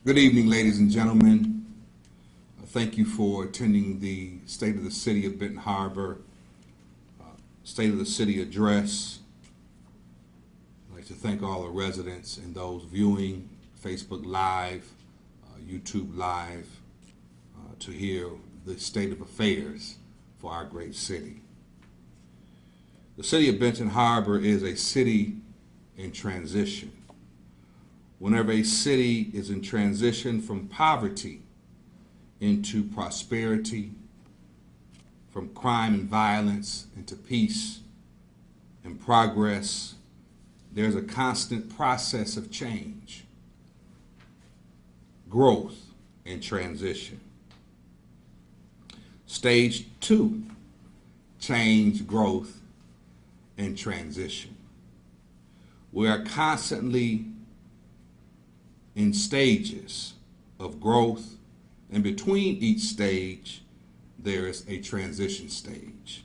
Good evening, ladies and gentlemen. Thank you for attending the State of the City of Benton Harbor State of the City address. I'd like to thank all the residents and those viewing Facebook Live, YouTube Live, to hear the state of affairs for our great city. The City of Benton Harbor is a city in transition. Whenever a city is in transition from poverty into prosperity, from crime and violence into peace and progress, there's a constant process of change, growth, and transition. Stage 2, change, growth, and transition. We are constantly in stages of growth, and between each stage there is a transition stage,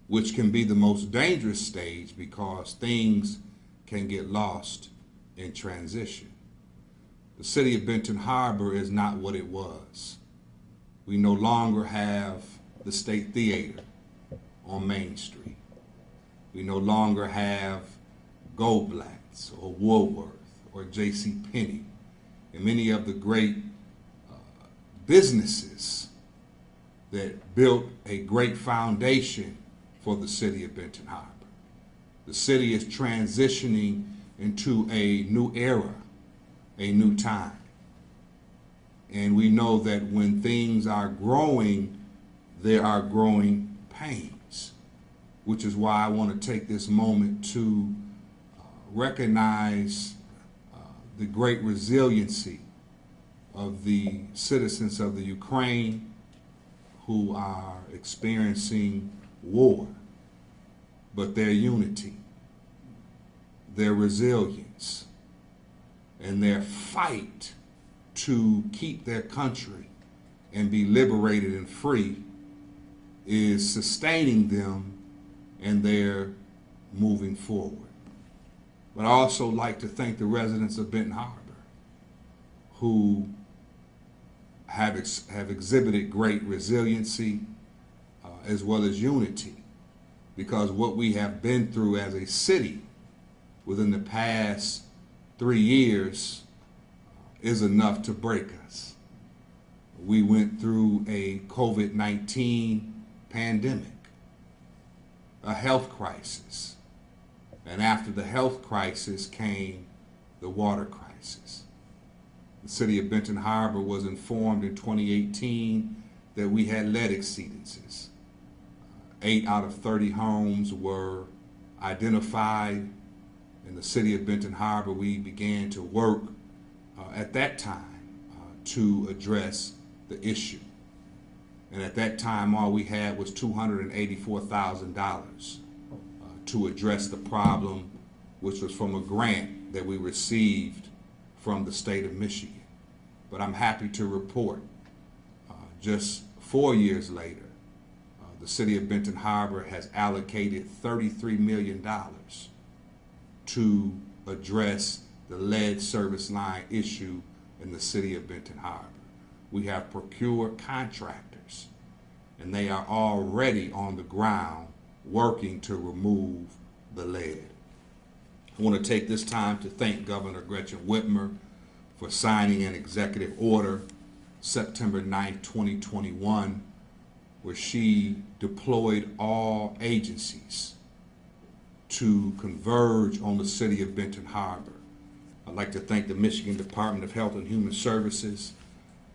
which can be the most dangerous stage because things can get lost in transition. The City of Benton Harbor is not what it was. We no longer have the State Theater on Main Street. We no longer have Goldblatt's or Woolworth or J.C. Penney, and many of the great businesses that built a great foundation for the City of Benton Harbor. The city is transitioning into a new era, a new time. And we know that when things are growing, there are growing pains, which is why I want to take this moment to recognize the great resiliency of the citizens of the Ukraine who are experiencing war, but their unity, their resilience, and their fight to keep their country and be liberated and free is sustaining them, and they're moving forward. But I also like to thank the residents of Benton Harbor who have exhibited great resiliency as well as unity, because what we have been through as a city within the past 3 years is enough to break us. We went through a COVID-19 pandemic, a health crisis, and after the health crisis came the water crisis. The City of Benton Harbor was informed in 2018 that we had lead exceedances. 8 out of 30 homes were identified. In the City of Benton Harbor, we began to work at that time to address the issue. And at that time, all we had was $284,000 to address the problem, which was from a grant that we received from the state of Michigan. But I'm happy to report just 4 years later, the City of Benton Harbor has allocated $33 million to address the lead service line issue in the City of Benton Harbor. We have procured contractors, and they are already on the ground working to remove the lead. I want to take this time to thank Governor Gretchen Whitmer for signing an executive order September 9th, 2021, where she deployed all agencies to converge on the City of Benton Harbor. I'd like to thank the Michigan Department of Health and Human Services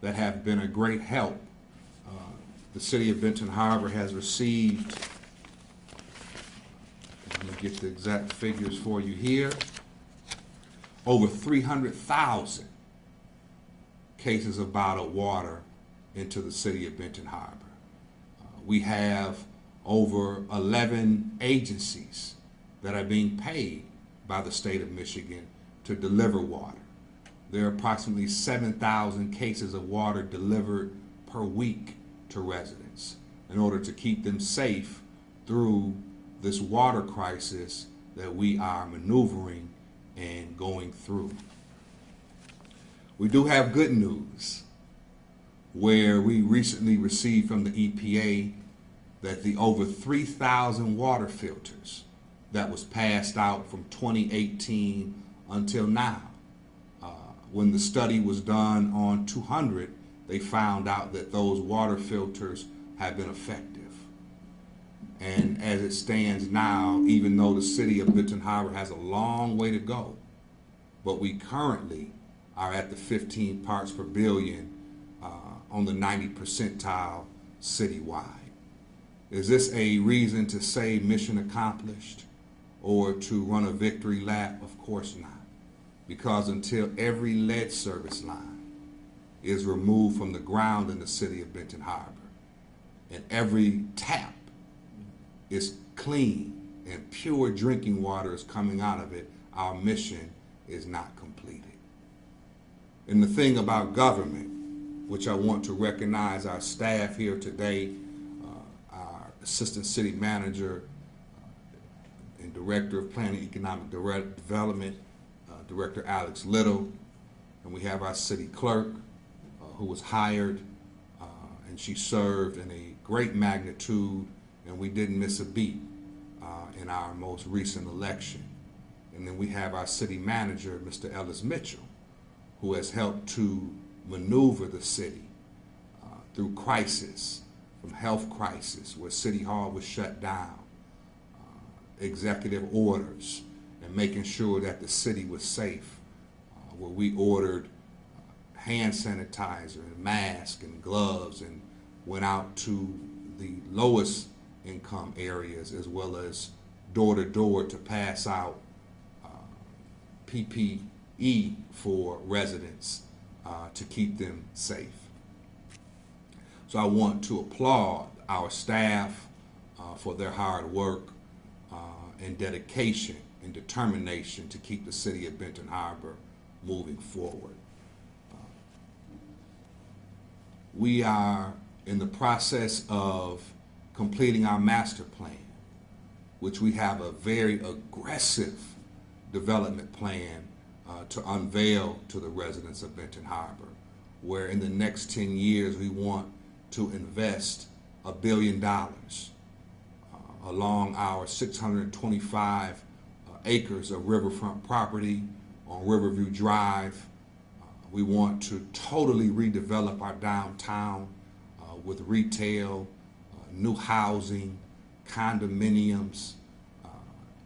that have been a great help. The City of Benton Harbor has received, let me get the exact figures for you here, over 300,000 cases of bottled water into the City of Benton Harbor. We have over 11 agencies that are being paid by the state of Michigan to deliver water. There are approximately 7,000 cases of water delivered per week to residents in order to keep them safe through this water crisis that we are maneuvering and going through. We do have good news, where we recently received from the EPA that the over 3,000 water filters that was passed out from 2018 until now, when the study was done on 200, they found out that those water filters have been effective. And as it stands now, even though the city of Benton Harbor has a long way to go, but we currently are at the 15 parts per billion on the 90th percentile citywide. Is this a reason to say mission accomplished or to run a victory lap? Of course not. Because until every lead service line is removed from the ground in the city of Benton Harbor and every tap is clean and pure drinking water is coming out of it, our mission is not completed. And the thing about government, which I want to recognize our staff here today, our Assistant City Manager and Director of Planning and Economic Development, Director Alex Little, and we have our City Clerk who was hired and she served in a great magnitude, and we didn't miss a beat in our most recent election. And then we have our City Manager, Mr. Ellis Mitchell, who has helped to maneuver the city through crisis, from health crisis where City Hall was shut down, executive orders, and making sure that the city was safe, where we ordered hand sanitizer and masks and gloves and went out to the lowest income areas as well as door to door to pass out PPE for residents to keep them safe. So I want to applaud our staff for their hard work and dedication and determination to keep the city of Benton Harbor moving forward. We are in the process of completing our master plan, which we have a very aggressive development plan to unveil to the residents of Benton Harbor, where in the next 10 years we want to invest $1 billion along our 625 acres of riverfront property on Riverview Drive. We want to totally redevelop our downtown with retail, new housing, condominiums,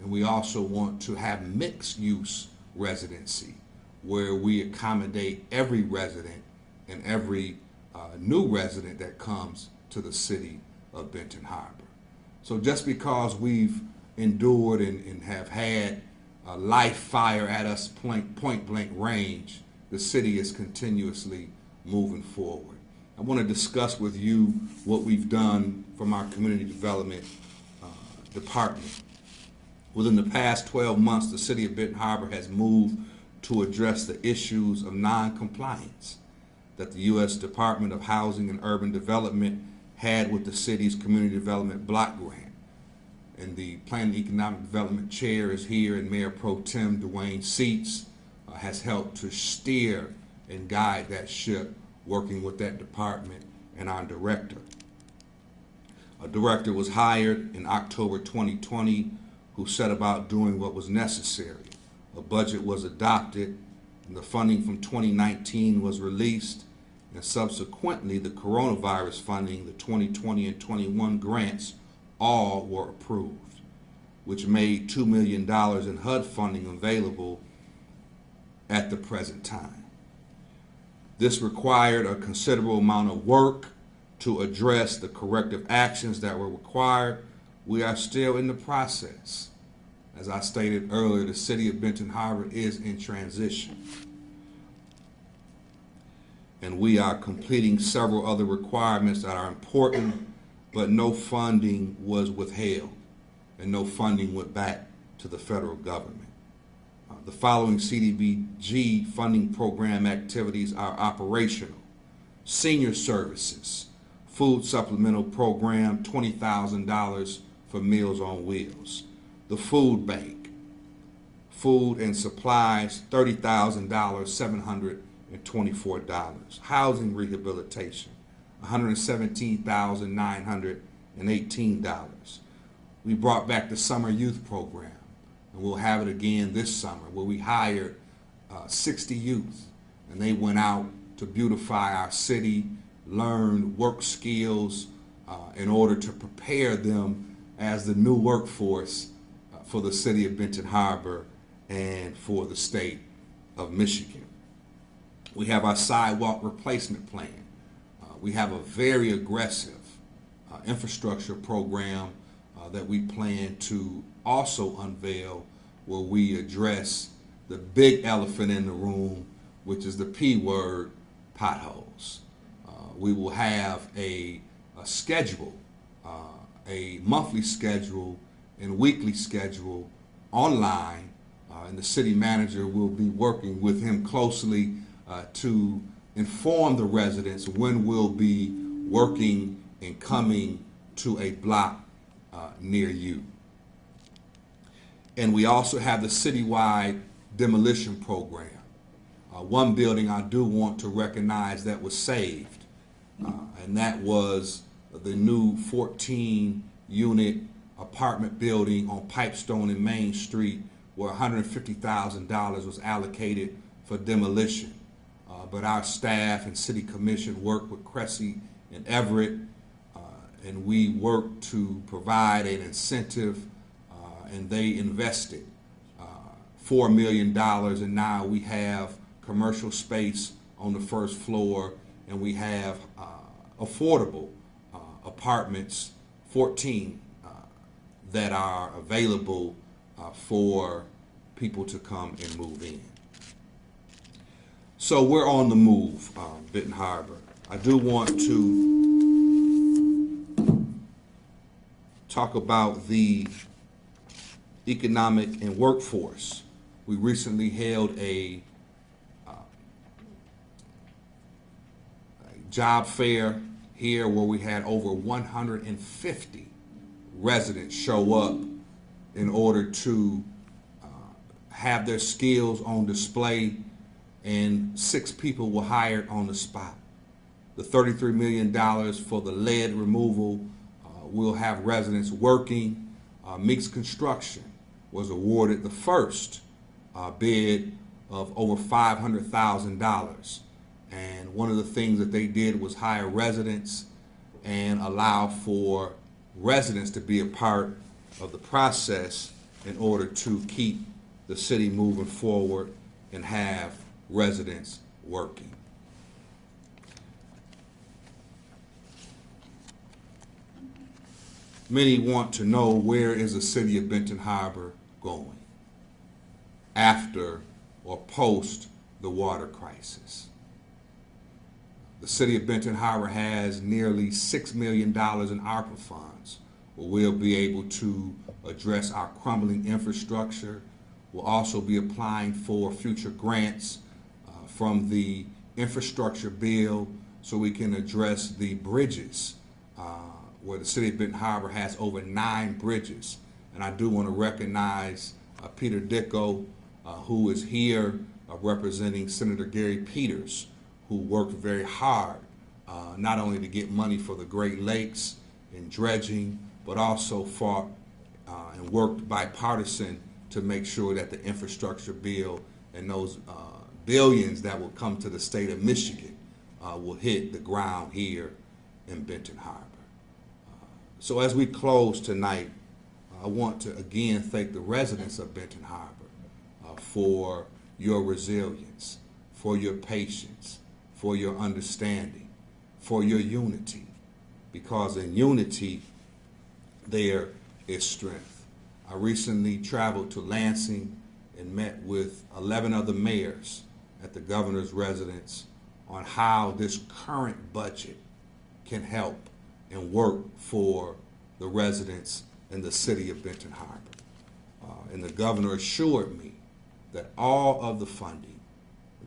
and we also want to have mixed use residency where we accommodate every resident and every new resident that comes to the city of Benton Harbor. So just because we've endured and have had live fire at us point blank range, the city is continuously moving forward. I want to discuss with you what we've done from our community development department. Within the past 12 months, the city of Benton Harbor has moved to address the issues of non-compliance that the U.S. Department of Housing and Urban Development had with the city's community development block grant. And the Planning and Economic Development Chair is here, and Mayor Pro Tem Dwayne Seats has helped to steer and guide that ship, working with that department and our director. A director was hired in October 2020 who set about doing what was necessary. A budget was adopted, and the funding from 2019 was released, and subsequently the coronavirus funding, the 2020 and 21 grants, all were approved, which made $2 million in HUD funding available at the present time. This required a considerable amount of work to address the corrective actions that were required. We are still in the process. As I stated earlier, the city of Benton Harbor is in transition, and we are completing several other requirements that are important, but no funding was withheld and no funding went back to the federal government. The following CDBG funding program activities are operational: senior services, food supplemental program, $20,000 for Meals on Wheels. The food bank, food and supplies, $30,000, Housing rehabilitation, $117,918. We brought back the summer youth program, and we'll have it again this summer, where we hired 60 youth, and they went out to beautify our city, learn work skills in order to prepare them as the new workforce for the city of Benton Harbor and for the state of Michigan. We have our sidewalk replacement plan. We have a very aggressive infrastructure program that we plan to also unveil, where we address the big elephant in the room, which is the P word, potholes. We will have a schedule, a monthly schedule and weekly schedule online, and the city manager will be working with him closely to inform the residents when we'll be working and coming to a block near you. And we also have the citywide demolition program. One building I do want to recognize that was saved, and that was the new 14-unit apartment building on Pipestone and Main Street, where $150,000 was allocated for demolition. But our staff and city commission worked with Cressy and Everett, and we worked to provide an incentive, and they invested $4 million, and now we have commercial space on the first floor, and we have affordable apartments, 14, that are available for people to come and move in. So we're on the move, Benton Harbor. I do want to talk about the economic and workforce. We recently held a job fair here where we had over 150 residents show up in order to have their skills on display, and 6 people were hired on the spot. The $33 million for the lead removal will have residents working. Meeks Construction was awarded the first bid of over $500,000. And one of the things that they did was hire residents and allow for residents to be a part of the process in order to keep the city moving forward and have residents working. Many want to know, where is the city of Benton Harbor going after or post the water crisis? The city of Benton Harbor has nearly $6 million in ARPA funds, where we'll be able to address our crumbling infrastructure. We'll also be applying for future grants from the infrastructure bill, so we can address the bridges, where the city of Benton Harbor has over 9 bridges. And I do want to recognize Peter Dicko, who is here representing Senator Gary Peters, who worked very hard not only to get money for the Great Lakes and dredging, but also fought and worked bipartisan to make sure that the infrastructure bill and those billions that will come to the state of Michigan will hit the ground here in Benton Harbor. So as we close tonight, I want to again thank the residents of Benton Harbor for your resilience, for your patience, for your understanding, for your unity, because in unity there is strength. I recently traveled to Lansing and met with 11 other mayors at the governor's residence on how this current budget can help and work for the residents in the city of Benton Harbor. And the governor assured me that all of the funding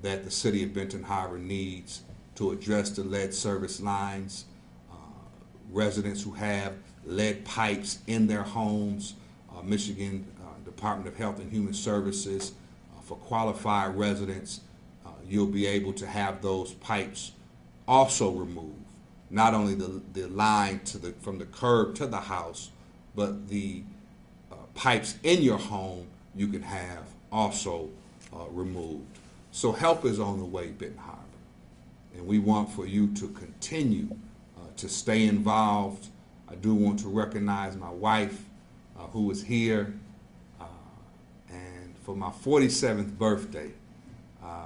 that the city of Benton Harbor needs to address the lead service lines, residents who have lead pipes in their homes, Michigan Department of Health and Human Services, for qualified residents, you'll be able to have those pipes also removed. Not only the line from the curb to the house, but the pipes in your home you can have also removed. So help is on the way, Benton Harbor. And we want for you to continue to stay involved. I do want to recognize my wife who is here. And for my 47th birthday,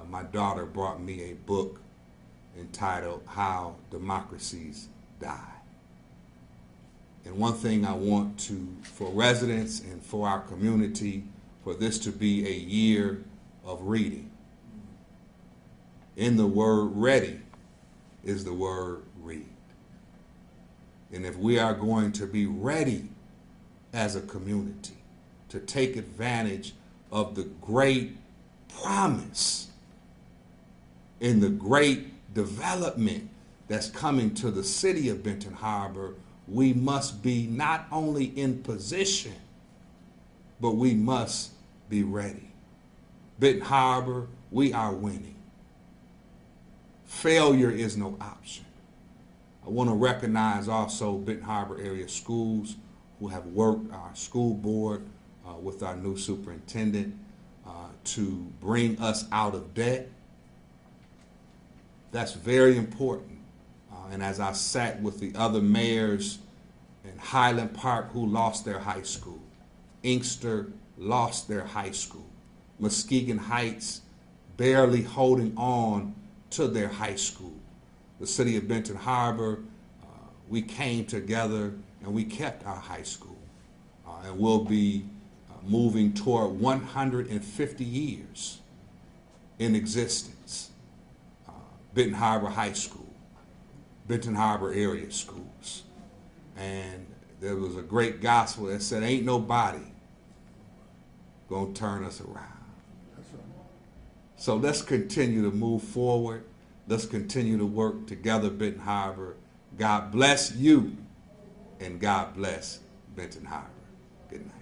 my daughter brought me a book entitled How Democracies Die. And one thing I want for residents and for our community, for this to be a year of reading. In the word ready is the word read. And if we are going to be ready as a community to take advantage of the great promise and the great development that's coming to the city of Benton Harbor, we must be not only in position, but we must be ready. Benton Harbor, we are winning. Failure is no option. I want to recognize also Benton Harbor area schools who have worked our school board with our new superintendent to bring us out of debt. That's very important. And as I sat with the other mayors in Highland Park who lost their high school, Inkster lost their high school, Muskegon Heights barely holding on to their high school. The city of Benton Harbor, we came together and we kept our high school. And we'll be moving toward 150 years in existence. Benton Harbor High School, Benton Harbor area schools. And there was a great gospel that said, ain't nobody gonna turn us around. That's right. So let's continue to move forward. Let's continue to work together, Benton Harbor. God bless you, and God bless Benton Harbor. Good night.